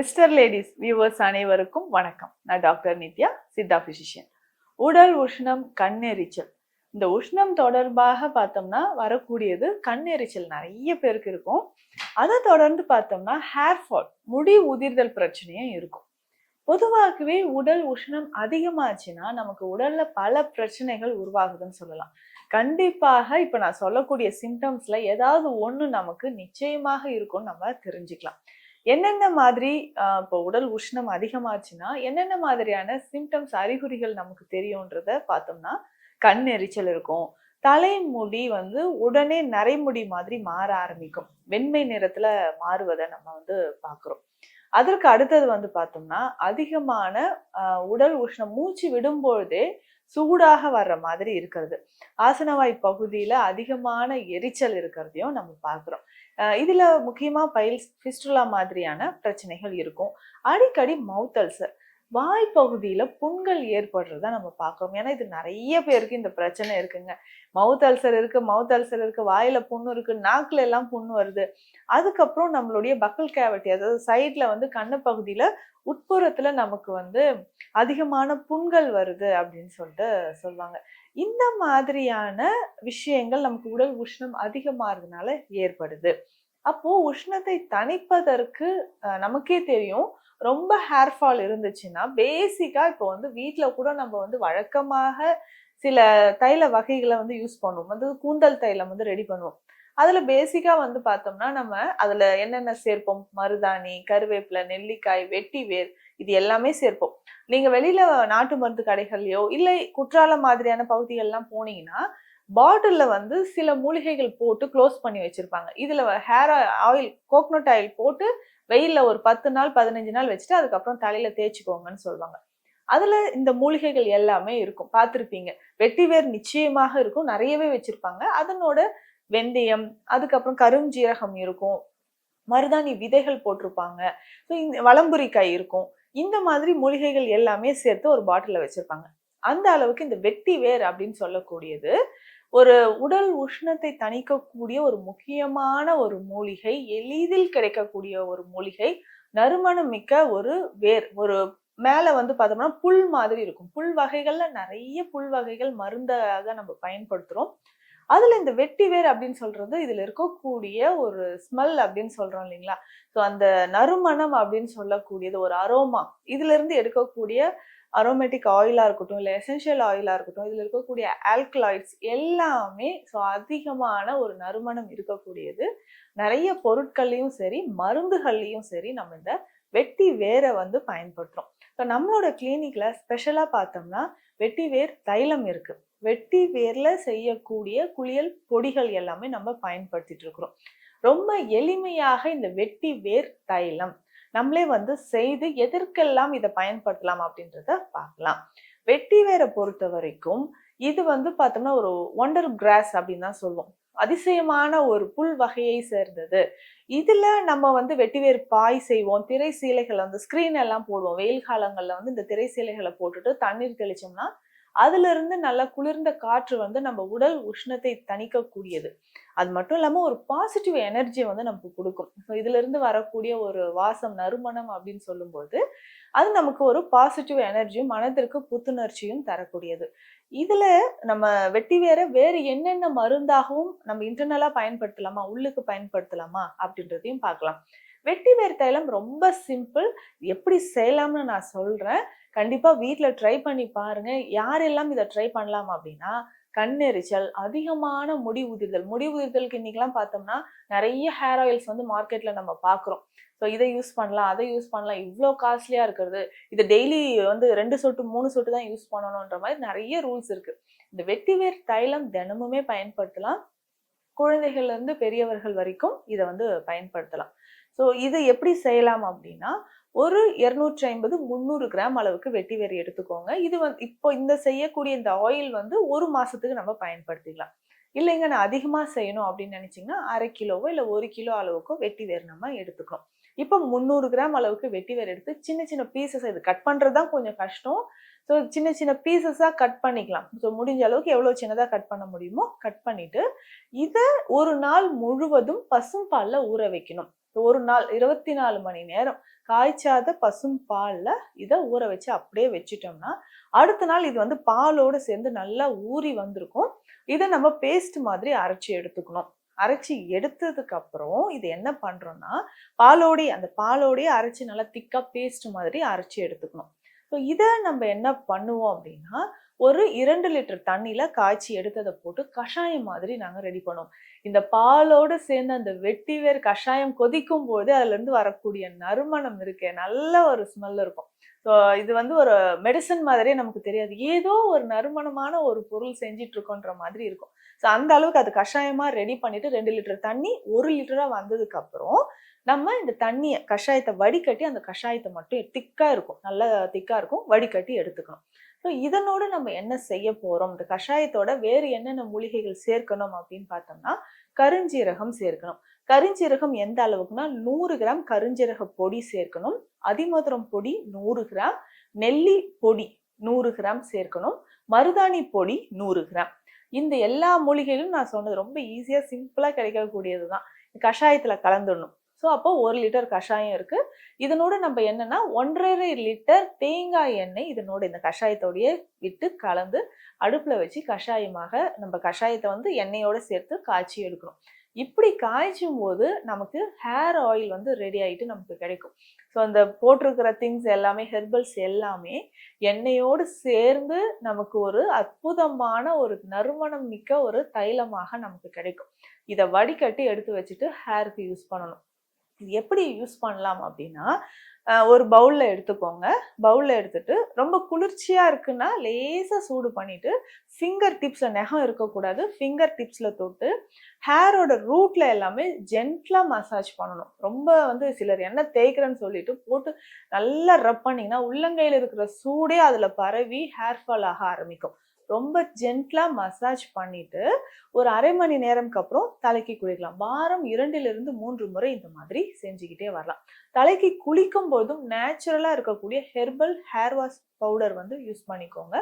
Mister ladies viewers அனைவருக்கும் வணக்கம். நான் டாக்டர் நித்யா, சித்தா பிசிஷியன். உடல் உஷ்ணம், கண்ணெரிச்சல். இந்த உஷ்ணம் தொடர்பாக பார்த்தோம்னா வரக்கூடியது கண்ணெரிச்சல் நிறைய பேருக்கு இருக்கும். அதை தொடர்ந்து பார்த்தோம்னா ஹேர் ஃபால், முடி உதிர்தல் பிரச்சனையும் இருக்கும். பொதுவாகவே உடல் உஷ்ணம் அதிகமாச்சுன்னா நமக்கு உடல்ல பல பிரச்சனைகள் உருவாகுதுன்னு சொல்லலாம். கண்டிப்பாக இப்ப நான் சொல்லக்கூடிய சிம்டம்ஸ்ல ஏதாவது ஒண்ணு நமக்கு நிச்சயமாக இருக்கும்னு நம்ம தெரிஞ்சுக்கலாம். என்னென்ன மாதிரி இப்போ உடல் உஷ்ணம் அதிகமாச்சுன்னா என்னென்ன மாதிரியான சிம்டம்ஸ், அறிகுறிகள் நமக்கு தெரியும்ன்றத பார்த்தோம்னா, கண் எரிச்சல் இருக்கும். தலைமுடி உடனே நரைமுடி மாதிரி மாற ஆரம்பிக்கும். வெண்மை நிறத்துல மாறுவதை நம்ம பார்க்கிறோம். அதற்கு அடுத்தது பார்த்தோம்னா, அதிகமான உடல் உஷ்ணம், மூச்சு விடும்பொழுதே சூடாக வர்ற மாதிரி இருக்கிறது. ஆசனவாய் பகுதியில அதிகமான எரிச்சல் இருக்கிறதையும் நம்ம பார்க்கிறோம். இதுல முக்கியமா பைல்ஸ், ஃபிஸ்டுலா மாதிரியான பிரச்சனைகள் இருக்கும். அடிக்கடி மவுத் அல்சர், வாய் பகுதியில புண்கள் ஏற்படுறத நம்ம பார்க்கிறோம். ஏன்னா இது நிறைய பேருக்கு இந்த பிரச்சனை இருக்குங்க. மவுத் அல்சர் இருக்கு, வாயில புண்ணு இருக்கு, நாக்குல எல்லாம் புண்ணு வருது. அதுக்கப்புறம் நம்மளுடைய பக்கல் கேவிட்டி, அதாவது சைட்ல கண்ணு பகுதியில உட்புறத்துல நமக்கு அதிகமான புண்கள் வருது அப்படின்னு சொல்லிட்டு சொல்லுவாங்க. இந்த மாதிரியான விஷயங்கள் நமக்கு உடல் உஷ்ணம் அதிகமாகிறதுனால ஏற்படுது. அப்போ உஷ்ணத்தை தணிப்பதற்கு நமக்கே தெரியும், ரொம்ப ஹேர் ஃபால் இருந்துச்சுன்னா பேசிக்கா இப்போ வீட்டுல கூட நம்ம வழக்கமாக சில தைல வகைகளை யூஸ் பண்ணுவோம். கூந்தல் தைலம் ரெடி பண்ணுவோம். அதுல பேசிக்கா பார்த்தோம்னா நம்ம அதுல என்னென்ன சேர்ப்போம்? மருதாணி, கருவேப்பிலை, நெல்லிக்காய், வெட்டி வேர், இது எல்லாமே சேர்ப்போம். நீங்க வெளியில நாட்டு மருந்து கடைகள்லயோ இல்லை குற்றாலம் மாதிரியான பகுதிகள்லாம் போனீங்கன்னா பாட்டில்ல சில மூலிகைகள் போட்டு க்ளோஸ் பண்ணி வச்சிருப்பாங்க. இதுல ஹேர் ஆயில், கோகனட் ஆயில் போட்டு வெயில்ல ஒரு 10 நாள் 15 நாள் வச்சுட்டு அதுக்கப்புறம் தலையில தேய்ச்சிக்கோங்கன்னு சொல்லுவாங்க. அதுல இந்த மூலிகைகள் எல்லாமே இருக்கும், பார்த்திருப்பீங்க. வெட்டிவேர் நிச்சயமாக இருக்கும், நிறையவே வச்சிருப்பாங்க. அதனோட வெந்தயம், அதுக்கப்புறம் கருஞ்சீரகம் இருக்கும், மருதாணி விதைகள் போட்டிருப்பாங்க, வலம்புரிக்காய் இருக்கும். இந்த மாதிரி மூலிகைகள் எல்லாமே சேர்த்து ஒரு பாட்டில வச்சிருப்பாங்க. அந்த அளவுக்கு இந்த வெட்டி வேர் அப்படின்னு சொல்லக்கூடியது ஒரு உடல் உஷ்ணத்தை தணிக்கக்கூடிய ஒரு முக்கியமான ஒரு மூலிகை, எளிதில் கிடைக்கக்கூடிய ஒரு மூலிகை, நறுமணம் மிக்க ஒரு வேர். ஒரு மேல பார்த்தோம்னா புல் மாதிரி இருக்கும். புல் வகைகள்ல நிறைய புல் வகைகள் மருந்தாக நம்ம பயன்படுத்துறோம். அதுல இந்த வெட்டி வேர் அப்படின்னு சொல்றது இதுல இருக்கக்கூடிய ஒரு ஸ்மெல் அப்படின்னு சொல்றோம் இல்லைங்களா? ஸோ அந்த நறுமணம் அப்படின்னு சொல்லக்கூடியது ஒரு அரோமா. இதுல இருந்து எடுக்கக்கூடிய அரோமேட்டிக் ஆயிலா இருக்கட்டும், இல்லை எசென்ஷியல் ஆயிலா இருக்கட்டும், இதுல இருக்கக்கூடிய ஆல்கலாய்ட்ஸ் எல்லாமே அதிகமான ஒரு நறுமணம் இருக்கக்கூடியது. நிறைய பொருட்கள்லையும் சரி, மருந்துகள்லையும் சரி நம்ம இந்த வெட்டி வேரை பயன்படுத்துறோம். ஸோ நம்மளோட கிளினிக்ல ஸ்பெஷலா பார்த்தோம்னா வெட்டி வேர் தைலம் இருக்கு. வெட்டி வேர்ல செய்யக்கூடிய குளியல் பொடிகள் எல்லாமே நம்ம பயன்படுத்திட்டு இருக்கிறோம். ரொம்ப எளிமையாக இந்த வெட்டி வேர் தைலம் நம்மளே செய்து எதற்கெல்லாம் இதை பயன்படுத்தலாம் அப்படின்றத பார்க்கலாம். வெட்டி வேரை பொறுத்த வரைக்கும் இது பார்த்தோம்னா ஒரு ஒண்டர் கிராஸ் அப்படின்னு தான் சொல்லுவோம். அதிசயமான ஒரு புல் வகையை சேர்ந்தது. இதுல நம்ம வெட்டிவேர் பாய் செய்வோம், திரை சீலைகள் ஸ்கிரீன் எல்லாம் போடுவோம். வெயில் காலங்கள்ல இந்த திரை சீலைகளை போட்டுட்டு தண்ணீர் தெளிச்சோம்னா அதுல இருந்து நல்ல குளிர்ந்த காற்று நம்ம உடல் உஷ்ணத்தை தணிக்கக்கூடியது. அது மட்டும் இல்லாம ஒரு பாசிட்டிவ் எனர்ஜியை நமக்கு கொடுக்கும். இதுல இருந்து வரக்கூடிய ஒரு வாசம், நறுமணம் அப்படின்னு சொல்லும்போது அது நமக்கு ஒரு பாசிட்டிவ் எனர்ஜியும் மனதிற்கு புத்துணர்ச்சியும் தரக்கூடியது. இதுல நம்ம வெட்டி வேறு என்னென்ன மருந்தாகவும் நம்ம இன்டர்னலா பயன்படுத்தலாமா, உள்ளுக்கு பயன்படுத்தலாமா அப்படின்றதையும் பார்க்கலாம். வெட்டி வேர் தைலம் ரொம்ப சிம்பிள். எப்படி செய்யலாம்னு நான் சொல்றேன். கண்டிப்பா வீட்டுல ட்ரை பண்ணி பாருங்க. யாரெல்லாம் இதை ட்ரை பண்ணலாம் அப்படின்னா, கண்ணெரிச்சல், அதிகமான முடி உதிர்தலுக்கு இன்னைக்கெல்லாம் பார்த்தோம்னா நிறைய ஹேர் ஆயில்ஸ் மார்க்கெட்ல நம்ம பார்க்குறோம். ஸோ இதை யூஸ் பண்ணலாம், அதை யூஸ் பண்ணலாம், இவ்வளோ காஸ்ட்லியா இருக்கிறது, இது டெய்லி 2 சொட்டு 3 சொட்டு தான் யூஸ் பண்ணணுன்ற மாதிரி நிறைய ரூல்ஸ் இருக்கு. இந்த வெட்டிவேர் தைலம் தினமுமே பயன்படுத்தலாம். குழந்தைகள்ல இருந்து பெரியவர்கள் வரைக்கும் இதை பயன்படுத்தலாம். ஸோ இது எப்படி செய்யலாம் அப்படின்னா, ஒரு 250 300 கிராம் அளவுக்கு வெட்டிவேர் எடுத்துக்கோங்க. இது இப்போ இந்த செய்யக்கூடிய இந்த ஆயில் 1 மாசத்துக்கு நம்ம பயன்படுத்திக்கலாம். இல்லைங்க நான் அதிகமா செய்யணும் அப்படின்னு நினைச்சீங்கன்னா 1/2 கிலோவோ இல்லை 1 கிலோ அளவுக்கோ வெட்டிவேர் நம்ம எடுத்துக்கணும். இப்போ 300 கிராம் அளவுக்கு வெட்டிவேர் எடுத்து சின்ன சின்ன பீசஸ், இது கட் பண்றது தான் கொஞ்சம் கஷ்டம். ஸோ சின்ன சின்ன பீசஸா கட் பண்ணிக்கலாம். ஸோ முடிஞ்ச அளவுக்கு எவ்வளவு சின்னதா கட் பண்ண முடியுமோ கட் பண்ணிட்டு இதை ஒரு நாள் முழுவதும் பசும்பால்ல ஊற வைக்கணும். ஒரு நாள் 24 மணி நேரம் காய்ச்சாத பசும் பால்ல இதை ஊற வச்சு அப்படியே வச்சுட்டோம்னா அடுத்த நாள் இது வந்து பாலோட சேர்ந்து நல்லா ஊறி வந்திருக்கும். இதை நம்ம பேஸ்ட் மாதிரி அரைச்சி எடுத்துக்கணும். அரைச்சி எடுத்ததுக்கு அப்புறம் இது என்ன பண்றோம்னா அந்த பாலோடயே அரைச்சி நல்லா திக்கா பேஸ்ட் மாதிரி அரைச்சி எடுத்துக்கணும். ஸோ இதை நம்ம என்ன பண்ணுவோம் அப்படின்னா ஒரு 2 லிட்டர் தண்ணியில காய்ச்சி எடுத்ததை போட்டு கஷாயம் மாதிரி நாங்க ரெடி பண்ணுவோம். இந்த பாலோட சேர்ந்து அந்த வெட்டி வேர் கஷாயம் கொதிக்கும் போது அதுல இருந்து வரக்கூடிய நறுமணம் இருக்கே, நல்ல ஒரு ஸ்மெல் இருக்கும். ஸோ இது வந்து ஒரு மெடிசன் மாதிரியே நமக்கு தெரியாது, ஏதோ ஒரு நறுமணமான ஒரு பொருள் செஞ்சிட்டு இருக்கோன்ற மாதிரி இருக்கும். ஸோ அந்த அளவுக்கு அது கஷாயமா ரெடி பண்ணிட்டு 2 லிட்டர் தண்ணி 1 லிட்டரா வந்ததுக்கு அப்புறம் நம்ம இந்த தண்ணியை கஷாயத்தை வடிகட்டி அந்த கஷாயத்தை மட்டும் திக்கா இருக்கும், நல்லா திக்கா இருக்கும், வடிகட்டி எடுத்துக்கணும். ஸோ இதனோட நம்ம என்ன செய்ய போறோம், இந்த கஷாயத்தோட வேறு என்னென்ன மூலிகைகள் சேர்க்கணும் அப்படின்னு பார்த்தோம்னா கருஞ்சீரகம் சேர்க்கணும். கருஞ்சீரகம் எந்த அளவுக்குன்னா 100 கிராம் கருஞ்சீரக பொடி சேர்க்கணும், அதிமதுரம் பொடி 100 கிராம், நெல்லி பொடி 100 கிராம் சேர்க்கணும், மருதாணி பொடி 100 கிராம். இந்த எல்லா மூலிகைகளும் நான் சொன்னது ரொம்ப ஈஸியா சிம்பிளா கிடைக்கக்கூடியதுதான். கஷாயத்துல கலந்துடணும். ஸோ அப்போ 1 லிட்டர் கஷாயம் இருக்கு. இதனோட நம்ம என்னன்னா 1.5 லிட்டர் தேங்காய் எண்ணெய் இதனோட இந்த கஷாயத்தோடயே விட்டு கலந்து அடுப்புல வச்சு கஷாயமாக நம்ம கஷாயத்தை வந்து எண்ணெயோட சேர்த்து காய்ச்சி எடுக்கணும். இப்படி காய்ச்சும் போது நமக்கு ஹேர் ஆயில் வந்து ரெடி ஆயிட்டு நமக்கு கிடைக்கும். ஸோ அந்த போட்டிருக்கிற திங்ஸ் எல்லாமே ஹெர்பல்ஸ் எல்லாமே எண்ணெயோடு சேர்ந்து நமக்கு ஒரு அற்புதமான ஒரு நறுமணம் மிக்க ஒரு தைலமாக நமக்கு கிடைக்கும். இதை வடிகட்டி எடுத்து வச்சுட்டு ஹேருக்கு யூஸ் பண்ணணும். இது எப்படி யூஸ் பண்ணலாம் அப்படின்னா ஒரு பவுல்ல எடுத்துக்கோங்க. பவுல்ல எடுத்துட்டு ரொம்ப குளிர்ச்சியா இருக்குன்னா லேசா சூடு பண்ணிட்டு ஃபிங்கர் டிப்ஸ்ல, நகம் இருக்கக்கூடாது, ஃபிங்கர் டிப்ஸ்ல தொட்டு ஹேரோட ரூட்ல எல்லாமே ஜென்ட்லா மசாஜ் பண்ணணும். ரொம்ப வந்து சிலர் என்ன தேய்க்கிறேன்னு சொல்லிட்டு போட்டு நல்லா ரப் பண்ணீங்கன்னா உள்ளங்கையில இருக்கிற சூடே அதுல பரவி ஹேர் ஃபால் ஆக ஆரம்பிக்கும். ரொம்ப ஜென்ட்லா மசாஜ் பண்ணிட்டு ஒரு அரை மணி நேரம்க்கு அப்புறம் தலைக்கு குளிக்கலாம். வாரம் 2 to 3 முறை இந்த மாதிரி செஞ்சுக்கிட்டே வரலாம். தலைக்கு குளிக்கும் போதும் நேச்சுரலா இருக்கக்கூடிய ஹெர்பல் ஹேர் வாஷ் பவுடர் வந்து யூஸ் பண்ணிக்கோங்க.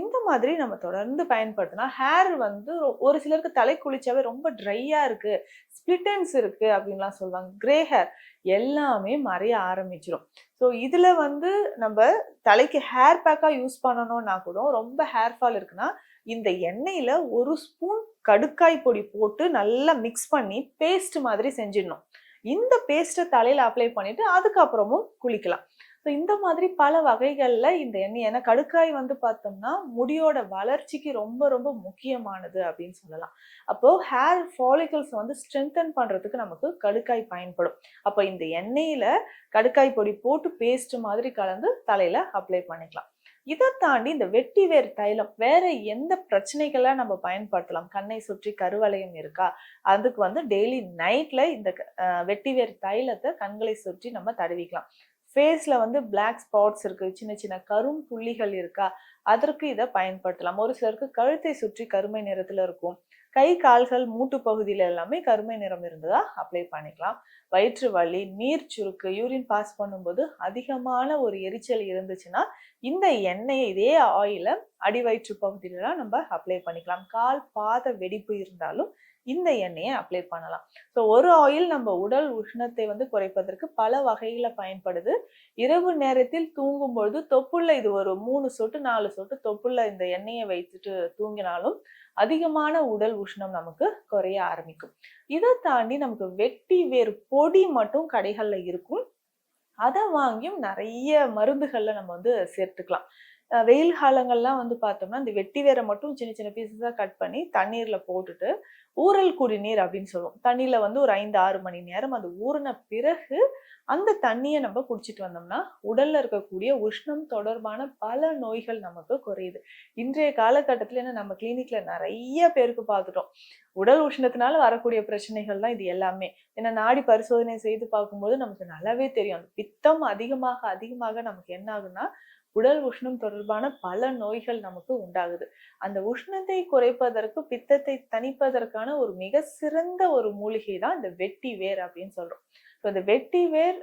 இந்த மாதிரி நம்ம தொடர்ந்து பயன்படுத்தினா ஹேர் வந்து ஒரு சிலருக்கு தலை குளிச்சாவே ரொம்ப ட்ரையா இருக்கு, ஸ்பிளிட் எண்ட்ஸ் இருக்கு அப்படின்லாம் சொல்லுவாங்க, கிரே ஹேர் எல்லாமே மறைய ஆரம்பிச்சிடும். ஸோ இதுல வந்து நம்ம தலைக்கு ஹேர் பேக்கா யூஸ் பண்ணணும்னா கூட ரொம்ப ஹேர் ஃபால் இருக்குன்னா இந்த எண்ணெயில 1 ஸ்பூன் கடுக்காய் பொடி போட்டு நல்லா மிக்ஸ் பண்ணி பேஸ்ட் மாதிரி செஞ்சிடணும். இந்த பேஸ்ட்டை தலையில அப்ளை பண்ணிட்டு அதுக்கப்புறமும் குளிக்கலாம். ஸோ இந்த மாதிரி பல வகைகள்ல இந்த எண்ணெய், ஏன்னா கடுக்காய் வந்து பார்த்தோம்னா முடியோட வளர்ச்சிக்கு ரொம்ப ரொம்ப முக்கியமானது அப்படின்னு சொல்லலாம். அப்போ ஹேர் ஃபாலிகல்ஸ் வந்து ஸ்ட்ரென்தன் பண்றதுக்கு நமக்கு கடுக்காய் பயன்படும். அப்போ இந்த எண்ணெயில கடுக்காய் பொடி போட்டு பேஸ்ட் மாதிரி கலந்து தலையில அப்ளை பண்ணிக்கலாம். இதை தாண்டி இந்த வெட்டி வேர் தைலம் வேற எந்த பிரச்சனைகள்லாம் நம்ம பயன்படுத்தலாம்? கண்ணை சுற்றி கருவளையம் இருக்கா, அதுக்கு வந்து டெய்லி நைட்ல இந்த வெட்டி வேர் தைலத்தை கண்களை சுற்றி நம்ம தடவிக்கலாம். ஃபேஸ்ல வந்து பிளாக் ஸ்பாட்ஸ் இருக்கு, சின்ன சின்ன கரும் புள்ளிகள் இருக்கா, அதற்கு இதை பயன்படுத்தலாம். ஒரு சிலருக்கு கழுத்தை சுற்றி கருமை நிறத்துல இருக்கும், கை கால்கள் மூட்டு பகுதியில எல்லாமே கருமை நிறம் இருந்ததா அப்ளை பண்ணிக்கலாம். வயிற்று வலி, நீர் சுருக்கு, யூரின் பாஸ் பண்ணும்போது அதிகமான ஒரு எரிச்சல் இருந்துச்சுன்னா இந்த எண்ணெயை, இதே ஆயில அடி வயிற்று பகுதியிலாம் நம்ம அப்ளை பண்ணிக்கலாம். கால் பாத வெடிப்பு இருந்தாலும் இந்த எண்ணெயை அப்ளை பண்ணலாம். ஸோ ஒரு ஆயில் நம்ம உடல் உஷ்ணத்தை வந்து குறைப்பதற்கு பல வகையில பயன்படுது. இரவு நேரத்தில் தூங்கும்பொழுது தொப்புள்ள இது ஒரு 3 சொட்டு 4 சொட்டு தொப்புள்ள இந்த எண்ணெயை வைத்துட்டு தூங்கினாலும் அதிகமான உடல் உஷ்ணம் நமக்கு குறைய ஆரம்பிக்கும். இதை தாண்டி நமக்கு வெட்டி வேர் பொடி மட்டும் கடைகள்ல இருக்கும். அதை வாங்கியும் நிறைய மருந்துகள்ல நம்ம வந்து சேர்த்துக்கலாம். வெயில் காலங்கள்லாம் வந்து பார்த்தோம்னா இந்த வெட்டி வேரை மட்டும் சின்ன சின்ன பீசஸா கட் பண்ணி தண்ணீர்ல போட்டுட்டு ஊறல் குடிநீர் அப்படின்னு சொல்லுவோம். தண்ணியில வந்து ஒரு 5-6 மணி நேரம் அது ஊறின பிறகு அந்த தண்ணியை நம்ம குடிச்சிட்டு வந்தோம்னா உடல்ல இருக்கக்கூடிய உஷ்ணம் தொடர்பான பல நோய்கள் நமக்கு குறையுது. இன்றைய காலகட்டத்துல என்ன நம்ம கிளினிக்ல நிறைய பேருக்கு பார்த்துட்டோம், உடல் உஷ்ணத்தினால வரக்கூடிய பிரச்சனைகள் தான் இது எல்லாமே. ஏன்னா நாடி பரிசோதனை செய்து பார்க்கும்போது நமக்கு நல்லாவே தெரியும், அந்த பித்தம் அதிகமாக அதிகமாக நமக்கு என்ன ஆகுன்னா உடல் உஷ்ணம் தொடர்பான பல நோய்கள் நமக்கு உண்டாகுது. அந்த உஷ்ணத்தை குறைப்பதற்கு, பித்தத்தை தணிப்பதற்கான ஒரு மிக சிறந்த ஒரு மூலிகை தான் இந்த வெட்டி வேர் அப்படின்னு சொல்றோம். ஸோ இந்த வெட்டி வேர்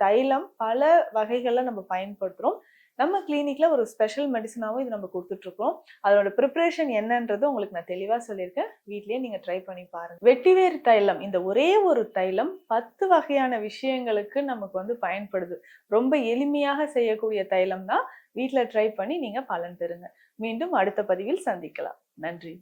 தைலம் பல வகைகள்ல நம்ம பயன்படுத்துறோம். நம்ம கிளினிக்ல ஒரு ஸ்பெஷல் மெடிசனாவும் இது நம்ம கொடுத்துட்டு இருக்கோம். அதோட ப்ரிப்பரேஷன் என்னன்றது உங்களுக்கு நான் தெளிவா சொல்லியிருக்கேன். வீட்லயே நீங்க ட்ரை பண்ணி பாருங்க. வெட்டிவேர் தைலம், இந்த ஒரே ஒரு தைலம் 10 வகையான விஷயங்களுக்கு நமக்கு பயன்படுது. ரொம்ப எளிமையாக செய்யக்கூடிய தைலம் தான். வீட்ல ட்ரை பண்ணி நீங்க பலன் பெறுங்க. மீண்டும் அடுத்த பதிவில் சந்திக்கலாம். நன்றி.